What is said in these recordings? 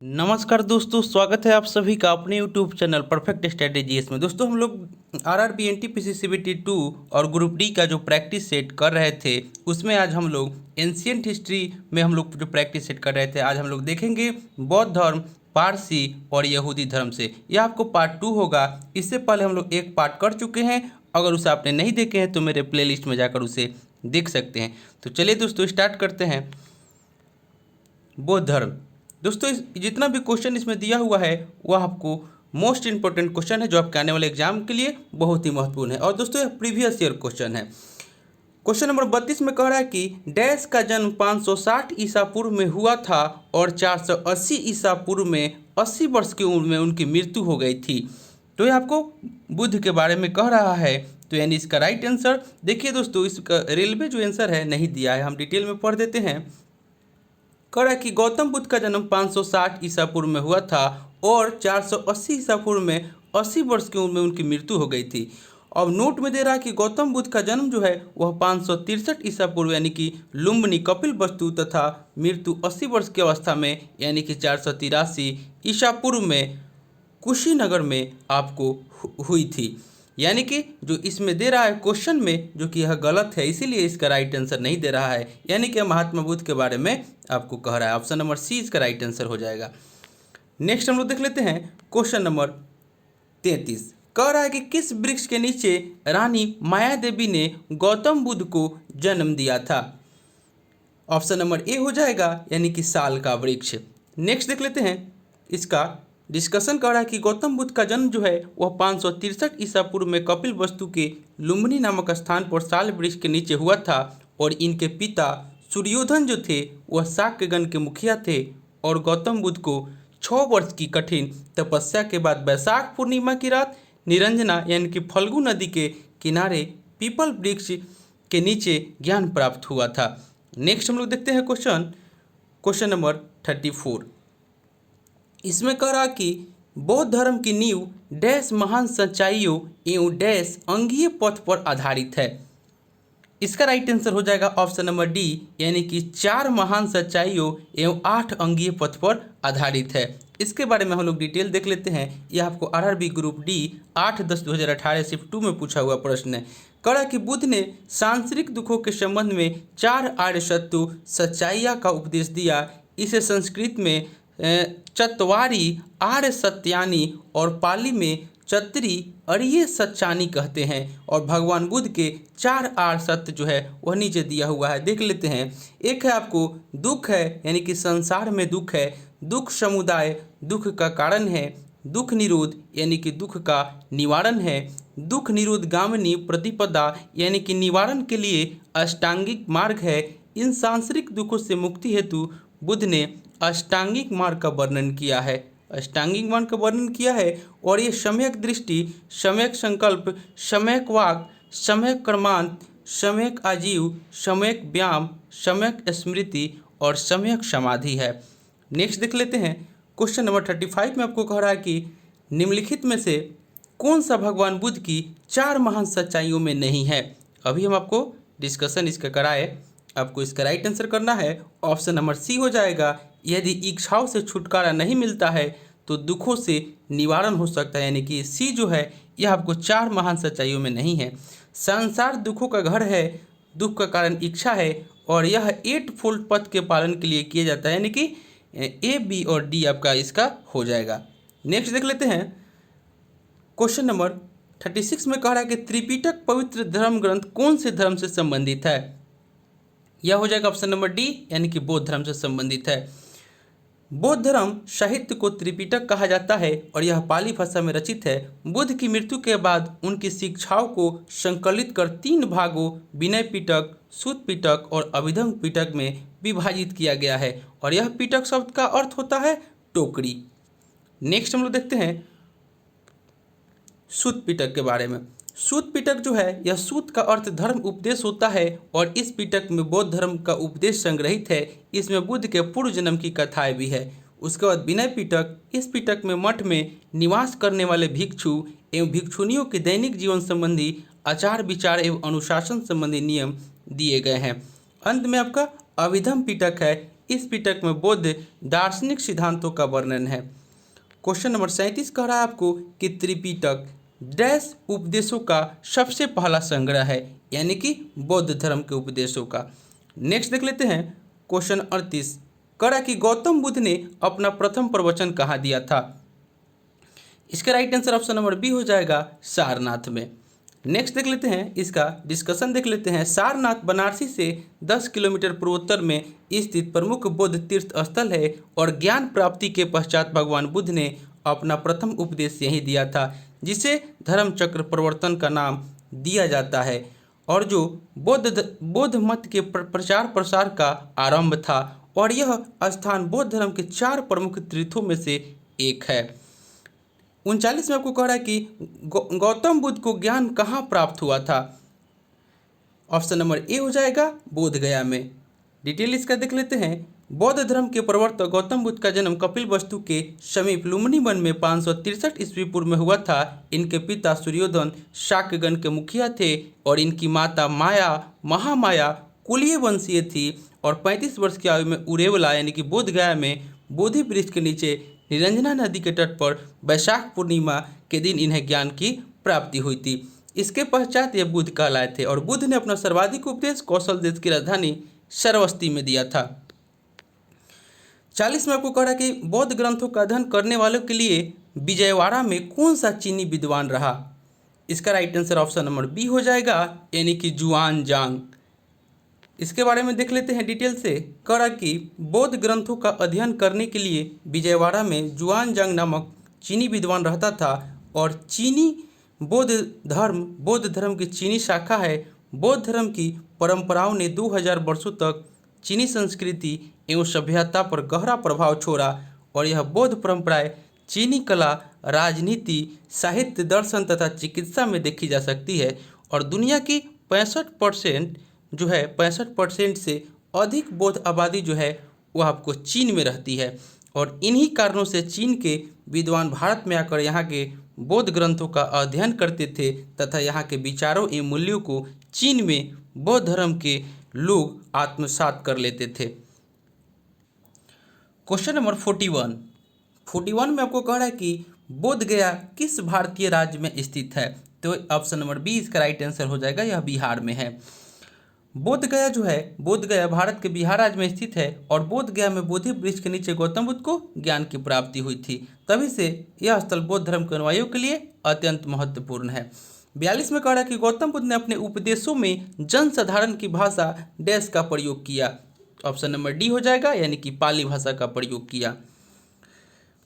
नमस्कार दोस्तों, स्वागत है आप सभी का अपने यूट्यूब चैनल परफेक्ट स्ट्रेटेजीज में। दोस्तों, हम लोग आरआरबी एनटीपीसी सीबीटी 2 और ग्रुप डी का जो प्रैक्टिस सेट कर रहे थे, उसमें आज हम लोग एंशियंट हिस्ट्री में हम लोग जो प्रैक्टिस सेट कर रहे थे, आज हम लोग देखेंगे बौद्ध धर्म, पारसी और यहूदी धर्म से। यह आपको पार्ट 2 होगा। इससे पहले हम लोग एक पार्ट कर चुके हैं। अगर उसे आपने नहीं देखे हैं तो मेरे प्लेलिस्ट में जाकर उसे देख सकते हैं। तो चलिए दोस्तों, स्टार्ट करते हैं। बौद्ध धर्म। दोस्तों, जितना भी क्वेश्चन इसमें दिया हुआ है वह आपको मोस्ट इंपॉर्टेंट क्वेश्चन है, जो आपके आने वाले एग्जाम के लिए बहुत ही महत्वपूर्ण है। और दोस्तों, यह प्रीवियस ईयर क्वेश्चन है। क्वेश्चन नंबर 32 में कह रहा है कि डैश का जन्म 560 ईसा पूर्व में हुआ था और 480 ईसा पूर्व में 80 वर्ष की उम्र में उनकी मृत्यु हो गई थी। तो यह आपको बुद्ध के बारे में कह रहा है। तो यानी इसका राइट आंसर देखिए दोस्तों, इसका रेलवे जो आंसर है नहीं दिया है, हम डिटेल में पढ़ देते हैं। कह रहा है कि गौतम बुद्ध का जन्म 560 ईसा पूर्व में हुआ था और 480 ईसा पूर्व में 80 वर्ष की उम्र में उनकी मृत्यु हो गई थी। अब नोट में दे रहा है कि गौतम बुद्ध का जन्म जो है वह 563 ईसा पूर्व यानी कि लुम्बिनी कपिल वस्तु तथा मृत्यु 80 वर्ष की अवस्था में यानी कि 483 ईसा पूर्व में कुशीनगर में आपको हुई थी। यानी कि जो इसमें दे रहा है क्वेश्चन में, जो कि यह गलत है, इसीलिए इसका राइट आंसर नहीं दे रहा है। यानी कि महात्मा बुद्ध के बारे में आपको कह रहा है। ऑप्शन नंबर सी इसका राइट आंसर हो जाएगा। नेक्स्ट हम लोग देख लेते हैं क्वेश्चन नंबर 33। कह रहा है कि किस वृक्ष के नीचे रानी माया देवी ने गौतम बुद्ध को जन्म दिया था। ऑप्शन नंबर ए हो जाएगा, यानी कि साल का वृक्ष। नेक्स्ट देख लेते हैं इसका डिस्कशन। कर रहा है कि गौतम बुद्ध का जन्म जो है वह 563 ईसा पूर्व में कपिल वस्तु के लुम्बिनी नामक स्थान पर साल वृक्ष के नीचे हुआ था और इनके पिता सूर्योधन जो थे वह शाक्यगण के मुखिया थे और गौतम बुद्ध को 6 वर्ष की कठिन तपस्या के बाद वैशाख पूर्णिमा की रात निरंजना यानी कि फल्गु नदी के किनारे पीपल वृक्ष के नीचे ज्ञान प्राप्त हुआ था। नेक्स्ट हम लोग देखते हैं क्वेश्चन नंबर 34। इसमें कह रहा कि बौद्ध धर्म की नींव डैश महान सच्चाइयों एवं डैश अंगीय पथ पर आधारित है। इसका राइट आंसर हो जाएगा ऑप्शन नंबर डी, यानी कि 4 महान सच्चाइयों एवं 8 अंगीय पथ पर आधारित है। इसके बारे में हम लोग डिटेल देख लेते हैं। यह आपको आरआरबी ग्रुप डी 8/10/2018 शिफ्ट 2 में पूछा हुआ प्रश्न है। कह रहा कि बुद्ध ने सांसारिक दुखों के संबंध में 4 आर्य सत्य सच्चाइयाँ का उपदेश दिया। इसे संस्कृत में चत्वारी आर्य सत्यानी और पाली में चतरी अरिय सच्चानी कहते हैं। और भगवान बुद्ध के 4 आर्य सत्य जो है वह नीचे दिया हुआ है, देख लेते हैं। एक है आपको दुख है, यानी कि संसार में दुख है। दुख समुदाय दुख का कारण है। दुख निरोध यानी कि दुख का निवारण है। दुख निरोध गामिनी प्रतिपदा यानी कि निवारण के लिए अष्टांगिक मार्ग है। इन सांसारिक दुखों से मुक्ति हेतु बुद्ध ने अष्टांगिक मार्ग का वर्णन किया है। अष्टांगिक मार्ग का वर्णन किया है और ये सम्यक दृष्टि, सम्यक संकल्प, सम्यक वाक, सम्यक कर्मांत, सम्यक आजीव, सम्यक व्यायाम, सम्यक स्मृति और सम्यक समाधि है। नेक्स्ट देख लेते हैं क्वेश्चन नंबर 35 में आपको कह रहा है कि निम्नलिखित में से कौन सा भगवान बुद्ध की 4 महान सच्चाइयों में नहीं है। अभी हम आपको डिस्कशन इसका कराए, आपको इसका राइट आंसर करना है। ऑप्शन नंबर सी हो जाएगा। यदि इच्छाओं से छुटकारा नहीं मिलता है तो दुखों से निवारण हो सकता है, यानी कि सी जो है यह आपको 4 महान सच्चाइयों में नहीं है। संसार दुखों का घर है, दुख का कारण इच्छा है और यह 8 फोल्ड पथ के पालन के लिए किया जाता है, यानी कि ए, बी और डी आपका इसका हो जाएगा। नेक्स्ट देख लेते हैं क्वेश्चन नंबर 36 में कह रहा है कि त्रिपिटक पवित्र धर्म ग्रंथ कौन से धर्म से संबंधित है। यह हो जाएगा ऑप्शन नंबर डी, यानी कि बौद्ध धर्म से संबंधित है। बौद्ध धर्म साहित्य को त्रिपिटक कहा जाता है और यह पाली भाषा में रचित है। बुद्ध की मृत्यु के बाद उनकी शिक्षाओं को संकलित कर 3 भागों विनय पिटक, सूत पिटक और अभिधम्म पिटक में विभाजित किया गया है और यह पिटक शब्द का अर्थ होता है टोकरी। नेक्स्ट हम लोग देखते हैं सूत पिटक के बारे में। सूत पिटक जो है यह सूत का अर्थ धर्म उपदेश होता है और इस पिटक में बौद्ध धर्म का उपदेश संग्रहित है। इसमें बुद्ध के पूर्व जन्म की कथाएं भी है। उसके बाद विनय पिटक, इस पिटक में मठ में निवास करने वाले भिक्षु एवं भिक्षुनियों के दैनिक जीवन संबंधी आचार विचार एवं अनुशासन संबंधी नियम दिए गए हैं। अंत में आपका अभिधम्म पिटक है। इस पिटक में बौद्ध दार्शनिक सिद्धांतों का वर्णन है। क्वेश्चन नंबर 37 कह रहा है आपको कि त्रिपिटक डैश उपदेशों का सबसे पहला संग्रह है, यानी कि बौद्ध धर्म के उपदेशों का। नेक्स्ट देख लेते हैं क्वेश्चन 38 कह रहा है कि गौतम बुद्ध ने अपना प्रथम प्रवचन कहाँ दिया था। इसका right answer option number B हो जाएगा सारनाथ में। नेक्स्ट देख लेते हैं, इसका डिस्कशन देख लेते हैं। सारनाथ बनारसी से 10 किलोमीटर पूर्वोत्तर में स्थित प्रमुख बौद्ध तीर्थ स्थल है और ज्ञान प्राप्ति के पश्चात भगवान बुद्ध ने अपना प्रथम उपदेश यहीं दिया था, जिसे धर्म चक्र प्रवर्तन का नाम दिया जाता है और जो बौद्ध मत के प्रचार प्रसार का आरंभ था। और यह स्थान बौद्ध धर्म के 4 प्रमुख तीर्थों में से एक है। 39 में आपको कह रहा है कि गौतम बुद्ध को ज्ञान कहाँ प्राप्त हुआ था। ऑप्शन नंबर ए हो जाएगा बोध गया में। डिटेल इसका देख लेते हैं। बौद्ध धर्म के प्रवर्तक गौतम बुद्ध का जन्म कपिलवस्तु के समीप लुम्बिनी वन में 563 ईस्वी पूर्व में हुआ था। इनके पिता सूर्योधन शाक्यगण के मुखिया थे और इनकी माता माया महामाया कुलीय वंशीय थी और 35 वर्ष की आयु में उरेवला यानी कि बोध गया में बोधि वृक्ष के नीचे निरंजना नदी के तट पर वैशाख पूर्णिमा के दिन इन्हें ज्ञान की प्राप्ति हुई थी। इसके पश्चात ये बुद्ध कहलाए थे और बुद्ध ने अपना सर्वाधिक उपदेश कौशल देश की राजधानी श्रावस्ती में दिया था। 40 में आपको कह रहा है कि बौद्ध ग्रंथों का अध्ययन करने वालों के लिए विजयवाड़ा में कौन सा चीनी विद्वान रहा। इसका right answer option number B हो जाएगा, यानी कि जुआन जांग। इसके बारे में देख लेते हैं डिटेल से। कह रहा कि बौद्ध ग्रंथों का अध्ययन करने के लिए विजयवाड़ा में जुआन जांग नामक चीनी विद्वान रहता था और चीनी बौद्ध धर्म की चीनी शाखा है। बौद्ध धर्म की परंपराओं ने 2000 वर्षों तक चीनी संस्कृति एवं सभ्यता पर गहरा प्रभाव छोड़ा और यह बौद्ध परंपराएं चीनी कला, राजनीति, साहित्य, दर्शन तथा चिकित्सा में देखी जा सकती है और दुनिया की 65% से अधिक बौद्ध आबादी जो है वह आपको चीन में रहती है और इन्हीं कारणों से चीन के विद्वान भारत में आकर यहाँ के बौद्ध ग्रंथों का अध्ययन करते थे तथा यहाँ के विचारों एवं मूल्यों को चीन में बौद्ध धर्म के लोग आत्मसात कर लेते थे। क्वेश्चन नंबर 41 में आपको कह रहा है कि बोध गया किस भारतीय राज्य में स्थित है। तो ऑप्शन नंबर बी इसका राइट आंसर हो जाएगा, यह बिहार में है। बोध गया भारत के बिहार राज्य में स्थित है और बोध गया में बोधि वृक्ष के नीचे गौतम बुद्ध को ज्ञान की प्राप्ति हुई थी। तभी से यह स्थल बौद्ध धर्म के अनुयायियों के लिए अत्यंत महत्वपूर्ण है। 42 में कह रहा है कि गौतम बुद्ध ने अपने उपदेशों में जन साधारण की भाषा डैश का प्रयोग किया। ऑप्शन नंबर डी हो जाएगा, यानी कि पाली भाषा का प्रयोग किया।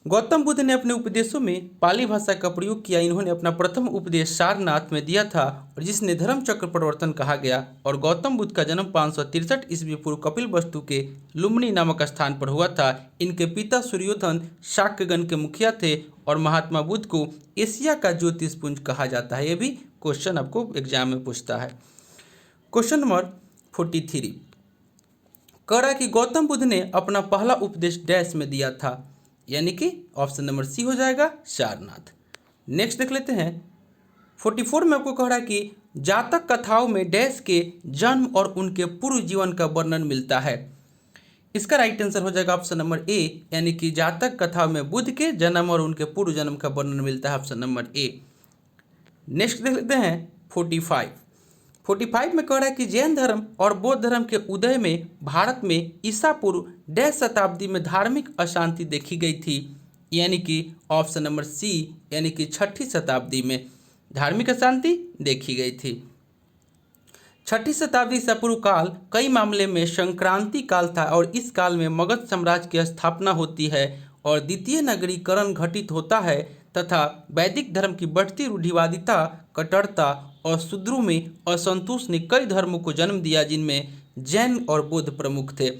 गौतम बुद्ध ने अपने उपदेशों में पाली भाषा का प्रयोग किया। इन्होंने अपना प्रथम उपदेश सारनाथ में दिया था और जिसने धर्म चक्र प्रवर्तन कहा गया और गौतम बुद्ध का जन्म 563 ईस्वी पूर्व कपिलवस्तु के लुम्बिनी नामक स्थान पर हुआ था। इनके पिता सूर्योधन शाक्यगण के मुखिया थे और महात्मा बुद्ध को एशिया का ज्योतिषपुंज कहा जाता है। ये भी क्वेश्चन आपको एग्जाम में पूछता है। क्वेश्चन नंबर 43 कह रहा है कि गौतम बुद्ध ने अपना पहला उपदेश डैश में दिया था, यानी कि ऑप्शन नंबर सी हो जाएगा सारनाथ। नेक्स्ट देख लेते हैं। 44 में आपको कह रहा है कि जातक कथाओं में डैश के जन्म और उनके पूर्व जीवन का वर्णन मिलता है। इसका राइट आंसर हो जाएगा ऑप्शन नंबर ए, यानी कि जातक कथाओं में बुद्ध के जन्म और उनके पूर्व जन्म का वर्णन मिलता है, ऑप्शन नंबर ए। नेक्स्ट देख लेते हैं 45 में कह रहा है कि जैन धर्म और बौद्ध धर्म के उदय में भारत में ईसा पूर्व डैश शताब्दी में धार्मिक अशांति देखी गई थी, यानी कि ऑप्शन नंबर सी, यानी कि 6ठी शताब्दी में धार्मिक अशांति देखी गई थी। 6ठी शताब्दी ईसा पूर्व काल कई मामले में संक्रांति काल था और इस काल में मगध साम्राज्य की स्थापना होती है और द्वितीय नगरीकरण घटित होता है तथा वैदिक धर्म की बढ़ती रूढ़िवादिता, कट्टरता और शूद्रों में असंतोष ने कई धर्मों को जन्म दिया जिनमें जैन और बौद्ध प्रमुख थे।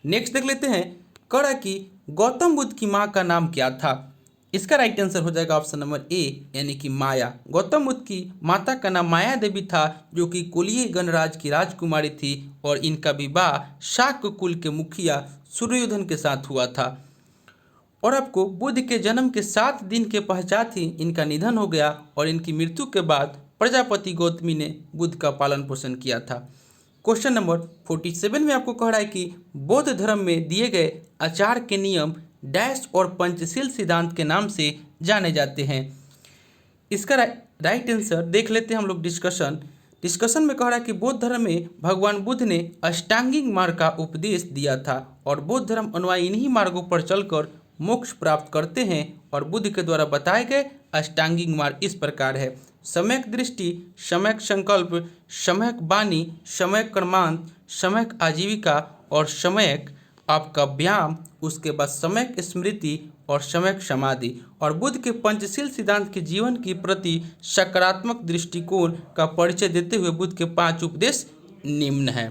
नेक्स्ट देख लेते हैं। कह रहा कि गौतम बुद्ध की माँ का नाम क्या था। इसका राइट आंसर हो जाएगा ऑप्शन नंबर ए, यानी कि माया। गौतम बुद्ध की माता का नाम माया देवी था जो कि कुलीय गणराज की राजकुमारी थी और इनका विवाह शाक्य कुल के मुखिया सूर्योधन के साथ हुआ था और आपको बुद्ध के जन्म के 7 दिन के पश्चात ही इनका निधन हो गया और इनकी मृत्यु के बाद प्रजापति गौतमी ने बुद्ध का पालन पोषण किया था। क्वेश्चन नंबर 47 में आपको कह रहा है कि बौद्ध धर्म में दिए गए आचार के नियम डैश और पंचशील सिद्धांत के नाम से जाने जाते हैं। इसका राइट आंसर देख लेते हैं हम लोग। डिस्कशन में कह रहा है कि बौद्ध धर्म में भगवान बुद्ध ने अष्टांगिक मार्ग का उपदेश दिया था और बौद्ध धर्म अनुयायी इन्हीं मार्गों पर चलकर मोक्ष प्राप्त करते हैं। और बुद्ध के द्वारा बताए गए अष्टांगिक मार्ग इस प्रकार है: सम्यक दृष्टि, सम्यक संकल्प, सम्यक वाणी, सम्यक कर्मांत, सम्यक आजीविका और सम्यक आपका व्यायाम, उसके बाद सम्यक स्मृति और सम्यक समाधि। और बुद्ध के पंचशील सिद्धांत के जीवन की प्रति सकारात्मक दृष्टिकोण का परिचय देते हुए बुद्ध के 5 उपदेश निम्न है।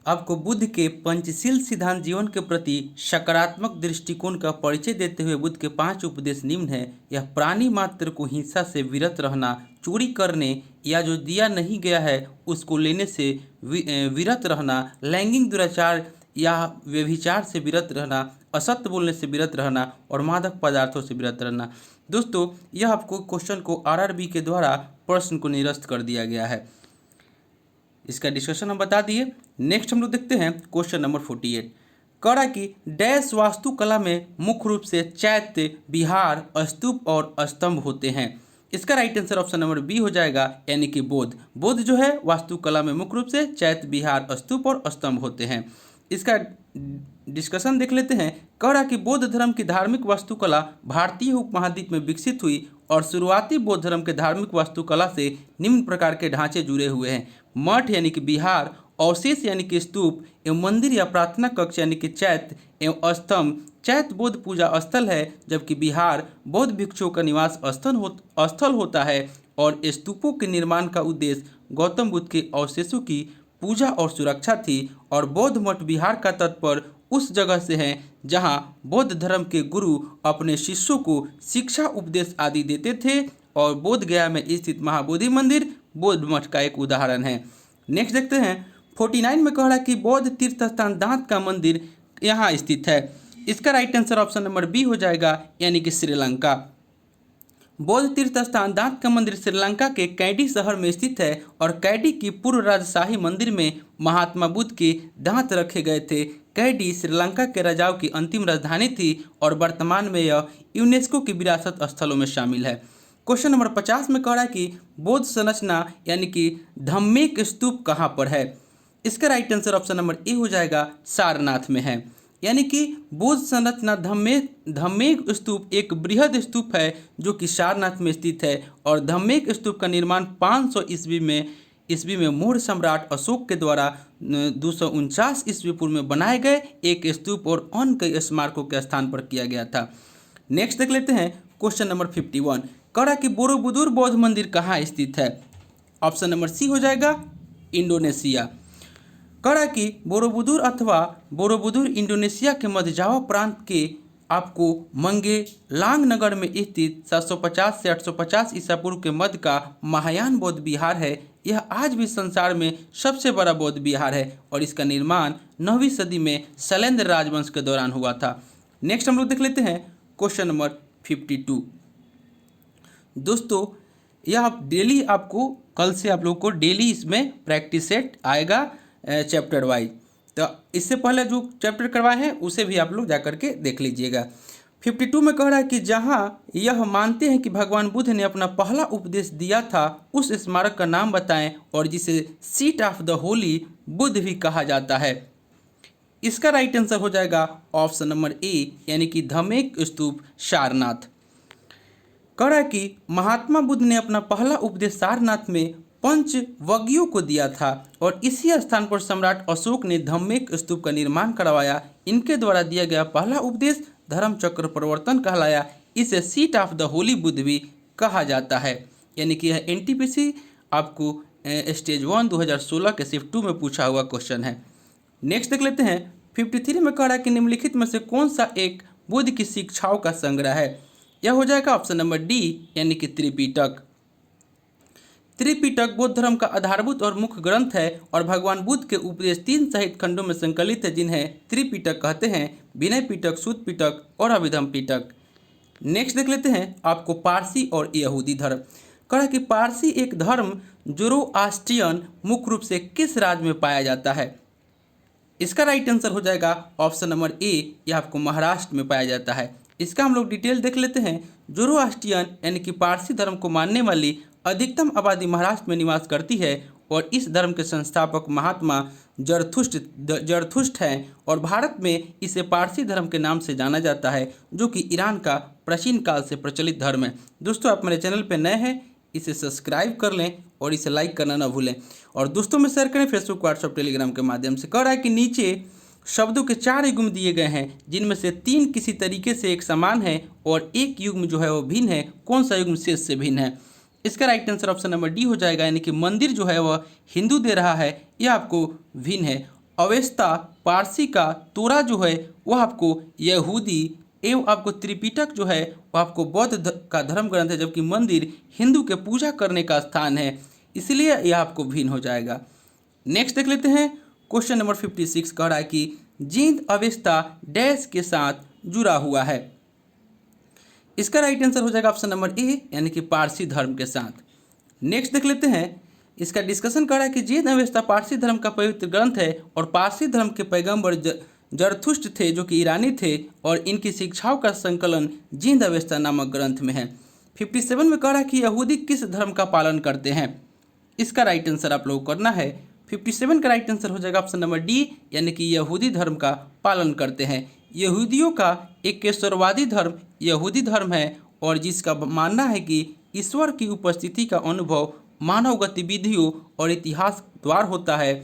आपको बुद्ध के पंचशील सिद्धांत जीवन के प्रति सकारात्मक दृष्टिकोण का परिचय देते हुए बुद्ध के 5 उपदेश निम्न है। यह प्राणी मात्र को हिंसा से विरत रहना, चोरी करने या जो दिया नहीं गया है उसको लेने से विरत रहना, लैंगिक दुराचार या व्यभिचार से विरत रहना, असत्य बोलने से विरत रहना और मादक पदार्थों से विरत रहना। दोस्तों, यह आपको क्वेश्चन को आरआरबी के द्वारा प्रश्न को निरस्त कर दिया गया है। इसका डिस्कशन हम बता दिए। नेक्स्ट हम लोग देखते हैं क्वेश्चन नंबर 48। कड़ा की डैश वास्तुकला में मुख्य रूप से चैत्य, विहार, स्तूप और स्तंभ होते हैं। इसका right answer option number B हो जाएगा, यानी कि बोध जो है वास्तुकला में मुख्य रूप से चैत्य, विहार, स्तूप और स्तंभ होते हैं। इसका डिस्कशन देख लेते हैं। कह रहा कि बौद्ध धर्म की धार्मिक वास्तुकला भारतीय उपमहाद्वीप में विकसित हुई और शुरुआती बौद्ध धर्म के धार्मिक वास्तुकला से निम्न प्रकार के ढांचे जुड़े हुए हैं: मठ यानी कि विहार, अवशेष यानी कि स्तूप एवं मंदिर या प्रार्थना कक्ष यानी कि चैत्य एवं स्तंभ। चैत्य बौद्ध पूजा स्थल है, जबकि विहार बौद्ध भिक्षुओं का निवास स्थल होता है और स्तूपों के निर्माण का उद्देश्य गौतम बुद्ध के अवशेषों की पूजा और सुरक्षा थी। और बौद्ध मठ विहार का तात्पर्य उस जगह से है जहां बौद्ध धर्म के गुरु अपने शिष्यों को शिक्षा, उपदेश आदि देते थे। और बोध गया में स्थित महाबोधि मंदिर बौद्ध मठ का एक उदाहरण है। नेक्स्ट देखते हैं 49 में कह रहा है कि बौद्ध तीर्थ स्थान दांत का मंदिर यहाँ स्थित है। इसका right answer option number B हो जाएगा, यानी कि श्रीलंका। बौद्ध तीर्थ स्थान दांत का मंदिर श्रीलंका के कैडी शहर में स्थित है और कैडी की पूर्व राजशाही मंदिर में महात्मा बुद्ध के दांत रखे गए थे। कैडी श्रीलंका के राजाओं की अंतिम राजधानी थी और वर्तमान में यह यूनेस्को की विरासत स्थलों में शामिल है। क्वेश्चन नंबर 50 में कह रहा है कि बौद्ध संरचना यानी कि धम्मेक स्तूप कहाँ पर है। इसका right answer option number A हो जाएगा, सारनाथ में है। यानी कि बौद्ध संरचना धम्मेक स्तूप एक बृहद स्तूप है जो कि सारनाथ में स्थित है। और धम्मेक स्तूप का निर्माण 500 ईस्वी में मौर्य सम्राट अशोक के द्वारा 249 ईस्वी पूर्व में बनाए गए एक स्तूप और अन्य कई स्मारकों के स्थान पर किया गया था। नेक्स्ट देख लेते हैं क्वेश्चन नंबर 51। कह कि बोरोबुदुर बौद्ध मंदिर कहाँ स्थित है। ऑप्शन नंबर सी हो जाएगा, इंडोनेशिया। कह कि बोरोबुदुर अथवा बोरोबुदुर इंडोनेशिया के मध्य जावा प्रांत के आपको मंगेलांग नगर में स्थित 750 से 850 ईसा पूर्व के मध्य का महायान बौद्ध विहार है। यह आज भी संसार में सबसे बड़ा बौद्ध विहार है और इसका निर्माण 9वीं सदी में शैलेंद्र राजवंश के दौरान हुआ था। नेक्स्ट हम लोग देख लेते हैं क्वेश्चन नंबर 52। दोस्तों, यह आप डेली आपको कल से आप लोग को डेली इसमें प्रैक्टिस सेट आएगा चैप्टर वाइज। तो इससे पहले जो चैप्टर करवाए हैं उसे भी आप लोग जा करके देख लीजिएगा। 52 में कह रहा है कि जहां यह मानते हैं कि भगवान बुद्ध ने अपना पहला उपदेश दिया था उस स्मारक का नाम बताएं और जिसे seat of the Holi Buddha भी कहा जाता है। इसका राइट आंसर हो जाएगा ऑप्शन नंबर ए, यानी कि धम्मेक स्तूप, सारनाथ। कह रहा है कि महात्मा बुद्ध ने अपना पहला उपदेश सारनाथ में पंचवगियों को दिया था और इसी स्थान पर सम्राट अशोक ने धम्मेक स्तूप का निर्माण करवाया। इनके द्वारा दिया गया पहला उपदेश धर्म चक्र प्रवर्तन कहलाया। इसे seat of the Holi Buddha भी कहा जाता है। यानी कि यह एनटीपीसी आपको स्टेज 1 2016 के शिफ्ट 2 में पूछा हुआ क्वेश्चन है। नेक्स्ट देख लेते हैं 53 में कह रहा है कि निम्नलिखित में से कौन सा एक बुद्ध की शिक्षाओं का संग्रह है। यह हो जाएगा ऑप्शन नंबर डी, यानी कि त्रिपिटक। त्रिपिटक बौद्ध धर्म का आधारभूत और मुख्य ग्रंथ है और भगवान बुद्ध के उपदेश 3 सहित खंडों में संकलित है, जिन्हें त्रिपिटक कहते हैं: विनय पिटक, सूत पिटक और अभिधम पिटक। नेक्स्ट देख लेते हैं आपको पारसी और यहूदी धर्म। कह रहा है कि पारसी एक धर्म ज़ोरोआस्ट्रियन मुख्य रूप से किस राज्य में पाया जाता है। इसका राइट आंसर हो जाएगा ऑप्शन नंबर ए, यह आपको महाराष्ट्र में पाया जाता है। इसका हम लोग डिटेल देख लेते हैं। ज़ोरोआस्ट्रियन यानी कि पारसी धर्म को मानने वाली अधिकतम आबादी महाराष्ट्र में निवास करती है और इस धर्म के संस्थापक महात्मा जरथुष्ट हैं और भारत में इसे पारसी धर्म के नाम से जाना जाता है, जो कि ईरान का प्राचीन काल से प्रचलित धर्म है। दोस्तों, आप मेरे चैनल पर नए हैं, इसे सब्सक्राइब कर लें और इसे लाइक करना ना भूलें और दोस्तों में शेयर करें फेसबुक, व्हाट्सएप, टेलीग्राम के माध्यम से। कह रहा है कि नीचे शब्दों के 4 युग्म दिए गए हैं, जिनमें से 3 किसी तरीके से एक समान है और एक युग्म जो है वो भिन्न है। कौन सा युग्म शेष से भिन्न है? इसका right answer option number D हो जाएगा, यानी कि मंदिर जो है वह हिंदू दे रहा है, यह आपको भिन्न है। अवेस्ता पारसी का, तोरा जो है वह आपको यहूदी एवं आपको त्रिपिटक जो है वह आपको बौद्ध का धर्म ग्रंथ है, जबकि मंदिर हिंदू के पूजा करने का स्थान है, इसलिए यह आपको भिन्न हो जाएगा। नेक्स्ट देख लेते हैं क्वेश्चन नंबर 56। कह रहा है कि जींद अवेस्ता डैश के साथ जुड़ा हुआ है। इसका राइट आंसर हो जाएगा ऑप्शन नंबर ए, यानी कि पारसी धर्म के साथ। नेक्स्ट देख लेते हैं, इसका डिस्कशन कर रहा है कि जींद अवेस्ता पारसी धर्म का पवित्र ग्रंथ है और पारसी धर्म के पैगंबर जरथुष्ट थे, जो कि ईरानी थे, और इनकी शिक्षाओं का संकलन जींद अवेस्ता नामक ग्रंथ में है। 57 में कह रहा है कि यहूदी किस धर्म का पालन करते हैं। इसका राइट आंसर आप लोगों को करना है। 57 का राइट आंसर हो जाएगा ऑप्शन नंबर डी, यानी कि यहूदी धर्म का पालन करते हैं। यहूदियों का एक केशरवादी धर्म यहूदी धर्म है और जिसका मानना है कि ईश्वर की उपस्थिति का अनुभव मानव गतिविधियों और इतिहास द्वारा होता है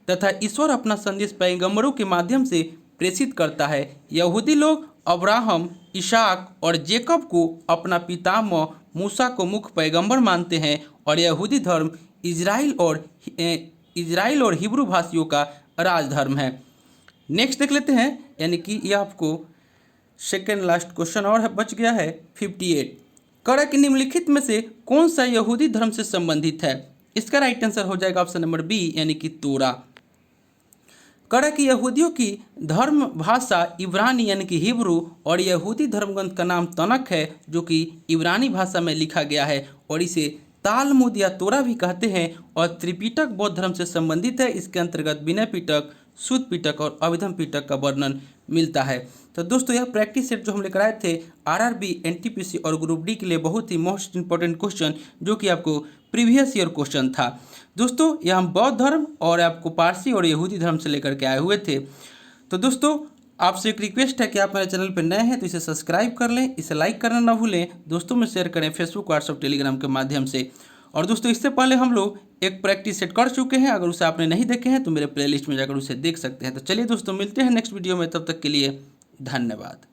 तथा ईश्वर अपना संदेश पैगंबरों के माध्यम से प्रेषित करता है। यहूदी लोग अब्राहम, इसहाक और जेकब को अपना पितामह मूसा को मुख्य पैगंबर मानते हैं और यहूदी धर्म इजराइल और हिब्रू भाषियों का राजधर्म है। नेक्स्ट देख लेते हैं, यानी कि यह आपको सेकेंड लास्ट क्वेश्चन और बच गया है 58। कह रहा है कि निम्नलिखित में से कौन सा यहूदी धर्म से संबंधित है। इसका राइट आंसर हो जाएगा ऑप्शन नंबर बी, यानी कि तोरा। कह रहा है कि यहूदियों की धर्म भाषा इब्रानी यानी कि हिब्रू और यहूदी धर्मग्रंथ का नाम तनक है, जो कि इब्रानी भाषा में लिखा गया है और इसे तालमुद या तोरा भी कहते हैं और त्रिपिटक बौद्ध धर्म से संबंधित है। इसके अंतर्गत विनय पिटक, शुद्ध पिटक और अभिधम पिटक का वर्णन मिलता है। तो दोस्तों, यह प्रैक्टिस सेट जो हम लेकर आए थे आरआरबी, एनटीपीसी और ग्रुप डी के लिए बहुत ही मोस्ट इंपॉर्टेंट क्वेश्चन, जो कि आपको प्रीवियस ईयर क्वेश्चन था। दोस्तों, यह हम बौद्ध धर्म और आपको पारसी और यहूदी धर्म से लेकर के आए हुए थे। तो दोस्तों, आपसे एक रिक्वेस्ट है कि आप मेरे चैनल पर नए हैं तो इसे सब्सक्राइब कर लें, इसे लाइक करना ना भूलें, दोस्तों में शेयर करें फेसबुक, व्हाट्सएप, टेलीग्राम के माध्यम से। और दोस्तों, इससे पहले हम लोग एक प्रैक्टिस सेट कर चुके हैं, अगर उसे आपने नहीं देखे हैं तो मेरे प्लेलिस्ट में जाकर उसे देख सकते हैं। तो चलिए दोस्तों, मिलते हैं नेक्स्ट वीडियो में, तब तक के लिए धन्यवाद।